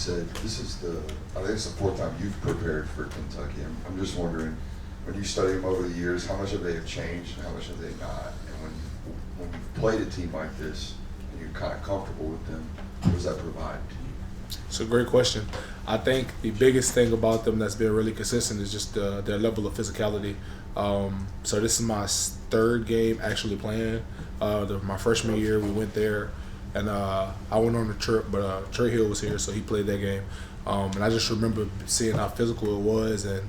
said, I think it's the fourth time you've prepared for Kentucky. I'm just wondering, when you study them over the years, how much have they changed and how much have they not? And when you've played a team like this and you're kind of comfortable with them, what does that provide to you? It's a great question. I think the biggest thing about them that's been really consistent is just their level of physicality. So this is my third game actually playing. My freshman year, we went there, and I went on a trip, but Trey Hill was here, so he played that game. And I just remember seeing how physical it was, and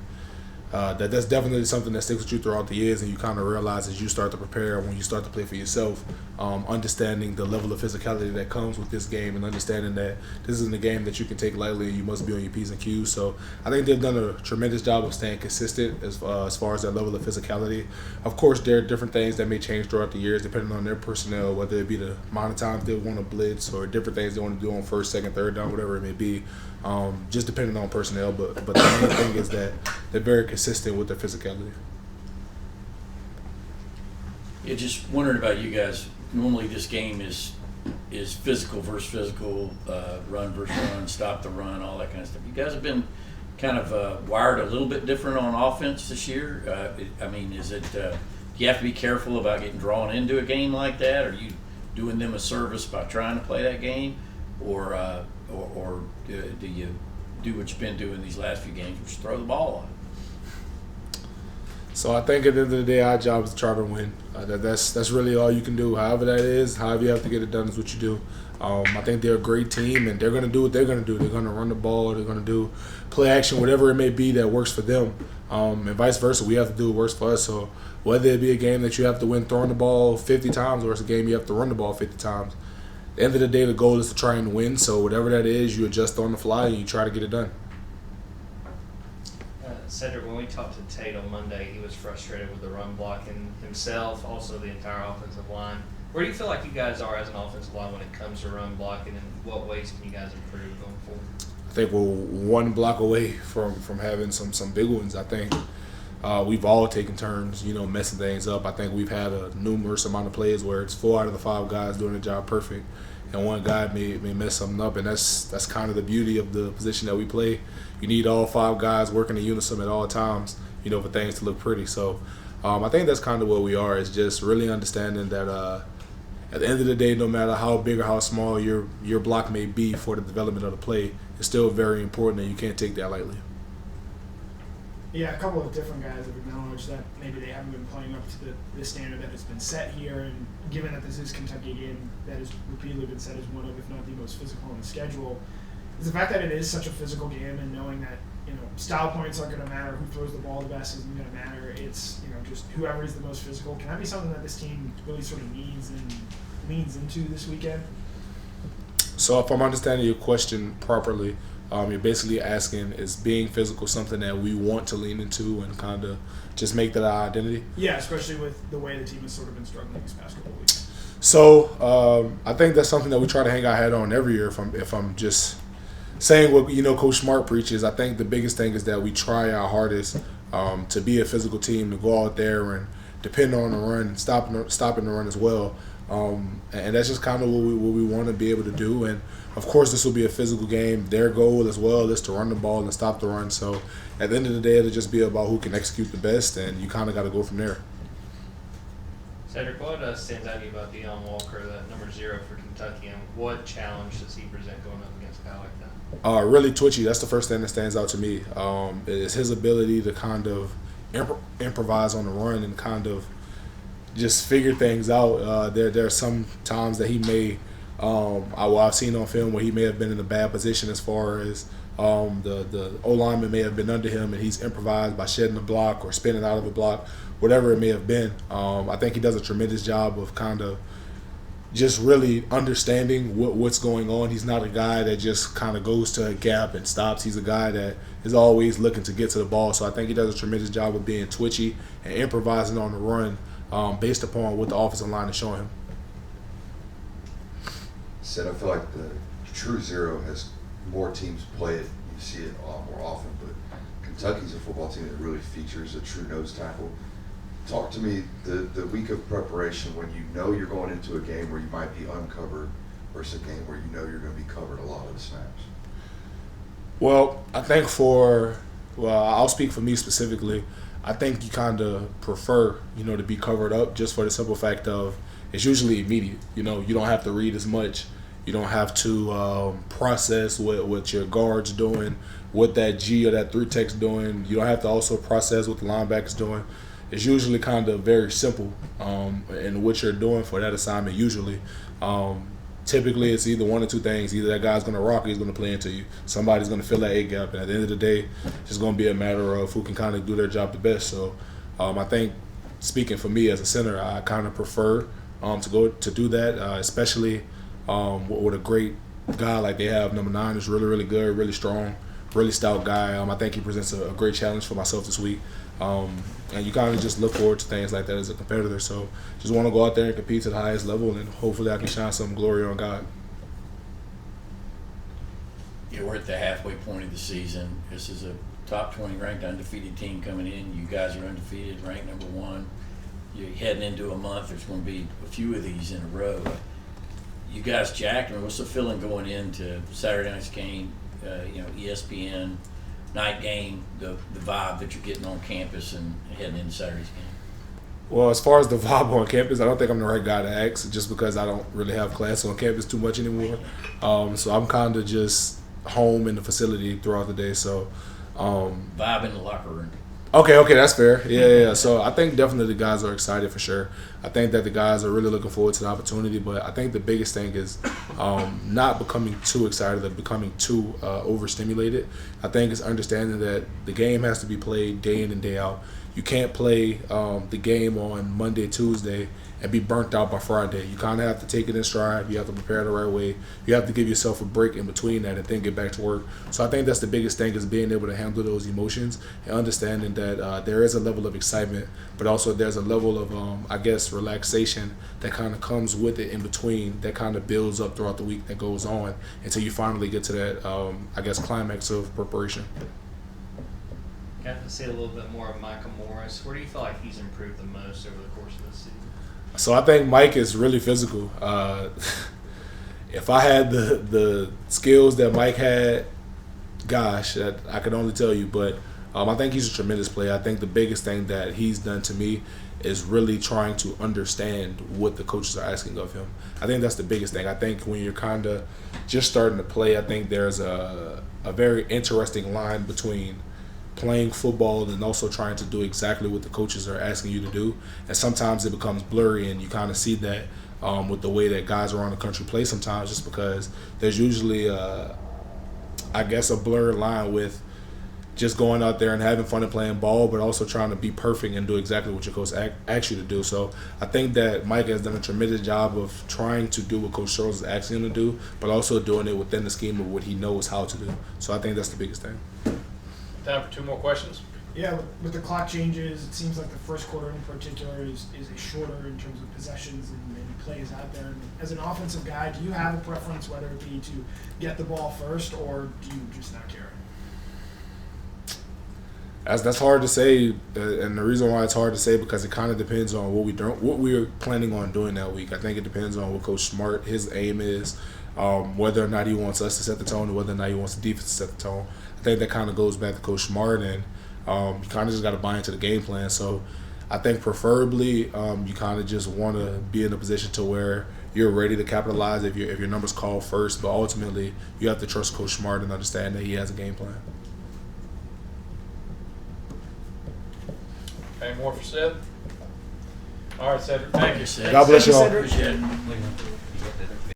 that's definitely something that sticks with you throughout the years, and you kind of realize as you start to prepare, when you start to play for yourself, understanding the level of physicality that comes with this game, and understanding that this isn't a game that you can take lightly and you must be on your P's and Q's. So I think they've done a tremendous job of staying consistent as far as that level of physicality. Of course, there are different things that may change throughout the years depending on their personnel, whether it be the amount of times they want to blitz or different things they want to do on first, second, third down, whatever it may be. Just depending on personnel, but the main thing is that they're very consistent with their physicality. Yeah, just wondering about you guys. Normally, this game is physical versus physical, run versus run, stop the run, all that kind of stuff. You guys have been kind of wired a little bit different on offense this year. Is it? Do you have to be careful about getting drawn into a game like that? Are you doing them a service by trying to play that game, or do you do what you've been doing these last few games, which is throw the ball on? So I think at the end of the day, our job is to try to win. That's really all you can do. However that is, however you have to get it done is what you do. I think they're a great team, and they're going to do what they're going to do. They're going to run the ball. They're going to do play action, whatever it may be that works for them. And vice versa, we have to do what works for us. So whether it be a game that you have to win throwing the ball 50 times or it's a game you have to run the ball 50 times, at the end of the day, the goal is to try and win. So whatever that is, you adjust on the fly and you try to get it done. Sedrick, when we talked to Tate on Monday, he was frustrated with the run blocking himself, also the entire offensive line. Where do you feel like you guys are as an offensive line when it comes to run blocking, and what ways can you guys improve going forward? I think we're one block away from having some big ones. I think we've all taken turns, messing things up. I think we've had a numerous amount of plays where it's 4 out of the 5 guys doing the job perfect, and one guy may mess something up, and that's kind of the beauty of the position that we play. You need all 5 guys working in unison at all times, for things to look pretty. So I think that's kind of where we are, is just really understanding that at the end of the day, no matter how big or how small your block may be for the development of the play, it's still very important, and you can't take that lightly. Yeah, a couple of different guys have acknowledged that maybe they haven't been playing up to the standard that has been set here, and given that this is Kentucky game that has repeatedly been set as one of, if not the most physical on the schedule, is the fact that it is such a physical game, and knowing that style points aren't going to matter, who throws the ball the best isn't going to matter. It's just whoever is the most physical. Can that be something that this team really sort of needs and leans into this weekend? So if I'm understanding your question properly, you're basically asking, is being physical something that we want to lean into and kind of just make that our identity? Yeah, especially with the way the team has sort of been struggling these past couple of weeks. So I think that's something that we try to hang our hat on every year. If I'm just saying what Coach Smart preaches, I think the biggest thing is that we try our hardest to be a physical team, to go out there and depend on the run and stopping the run as well. And that's just kind of what we want to be able to do. And of course, this will be a physical game. Their goal as well is to run the ball and stop the run. So at the end of the day, it'll just be about who can execute the best, and you kind of got to go from there. Cedric, what stands out to you about Deion Walker, that number 0 for Kentucky, and what challenge does he present going up against a guy like that? Really twitchy. That's the first thing that stands out to me. Is his ability to kind of improvise on the run and kind of just figure things out. There are some times that he may, I've seen on film where he may have been in a bad position as far as the O-lineman may have been under him and he's improvised by shedding a block or spinning out of a block, whatever it may have been. I think he does a tremendous job of kind of just really understanding what's going on. He's not a guy that just kind of goes to a gap and stops. He's a guy that is always looking to get to the ball. So I think he does a tremendous job of being twitchy and improvising on the run based upon what the offensive line is showing him. Said I feel like the true 0 has more teams play it. You see it a lot more often, but Kentucky's a football team that really features a true nose tackle. Talk to me the week of preparation when you know you're going into a game where you might be uncovered versus a game where you know you're going to be covered a lot of the snaps. Well, I think I'll speak for me specifically. I think you kind of prefer, to be covered up just for the simple fact of it's usually immediate. You don't have to read as much. You don't have to process what your guard's doing, what that G or that 3-tech's doing. You don't have to also process what the lineback's doing. It's usually kind of very simple in what you're doing for that assignment usually. Typically, it's either one or two things. Either that guy's going to rock or he's going to play into you. Somebody's going to fill that A gap. And at the end of the day, it's just going to be a matter of who can kind of do their job the best. So I think, speaking for me as a center, I kind of prefer to do that, especially with a great guy like they have. Number 9 is really, really good, really strong, really stout guy. I think he presents a great challenge for myself this week. And you kind of just look forward to things like that as a competitor. So just want to go out there and compete to the highest level, and hopefully I can shine some glory on God. Yeah, we're at the halfway point of the season. This is a top 20 ranked undefeated team coming in. You guys are undefeated, ranked number 1. You're heading into a month. There's going to be a few of these in a row. You guys jacked. I mean, what's the feeling going into Saturday night's game? ESPN night game, the vibe that you're getting on campus and heading into Saturday's game? Well, as far as the vibe on campus, I don't think I'm the right guy to ask just because I don't really have class on campus too much anymore. So I'm kind of just home in the facility throughout the day. So vibe in the locker room. Okay, that's fair. Yeah. So I think definitely the guys are excited for sure. I think that the guys are really looking forward to the opportunity, but I think the biggest thing is not becoming too excited or becoming too overstimulated. I think it's understanding that the game has to be played day in and day out. You can't play the game on Monday, Tuesday, and be burnt out by Friday. You kind of have to take it in stride. You have to prepare the right way. You have to give yourself a break in between that and then get back to work. So I think that's the biggest thing is being able to handle those emotions and understanding that there is a level of excitement, but also there's a level of, relaxation that kind of comes with it in between that kind of builds up throughout the week that goes on until you finally get to that, climax of preparation. Got to see a little bit more of Micah Morris. Where do you feel like he's improved the most over the course of the season? So I think Mike is really physical. If I had the skills that Mike had, gosh, I could only tell you. But I think he's a tremendous player. I think the biggest thing that he's done to me is really trying to understand what the coaches are asking of him. I think that's the biggest thing. I think when you're kind of just starting to play, I think there's a very interesting line between playing football and also trying to do exactly what the coaches are asking you to do. And sometimes it becomes blurry, and you kind of see that with the way that guys around the country play sometimes, just because there's usually, a blurred line with just going out there and having fun and playing ball, but also trying to be perfect and do exactly what your coach asks you to do. So I think that Mike has done a tremendous job of trying to do what Coach Charles is asking him to do, but also doing it within the scheme of what he knows how to do. So I think that's the biggest thing. Time for 2 more questions. Yeah, with the clock changes, it seems like the first quarter in particular is a shorter in terms of possessions and plays out there. And as an offensive guy, do you have a preference whether it be to get the ball first or do you just not care? That's hard to say, and the reason why it's hard to say because it kind of depends on what we're planning on doing that week. I think it depends on what Coach Smart, his aim is, whether or not he wants us to set the tone or whether or not he wants the defense to set the tone. I think that kind of goes back to Coach Smart, and you kind of just got to buy into the game plan. So I think preferably you kind of just want to be in a position to where you're ready to capitalize if your numbers call first, but ultimately you have to trust Coach Smart and understand that he has a game plan. Any more for Seth? All right, Cedric. Thank you. Cedric. God bless you all. Appreciate it.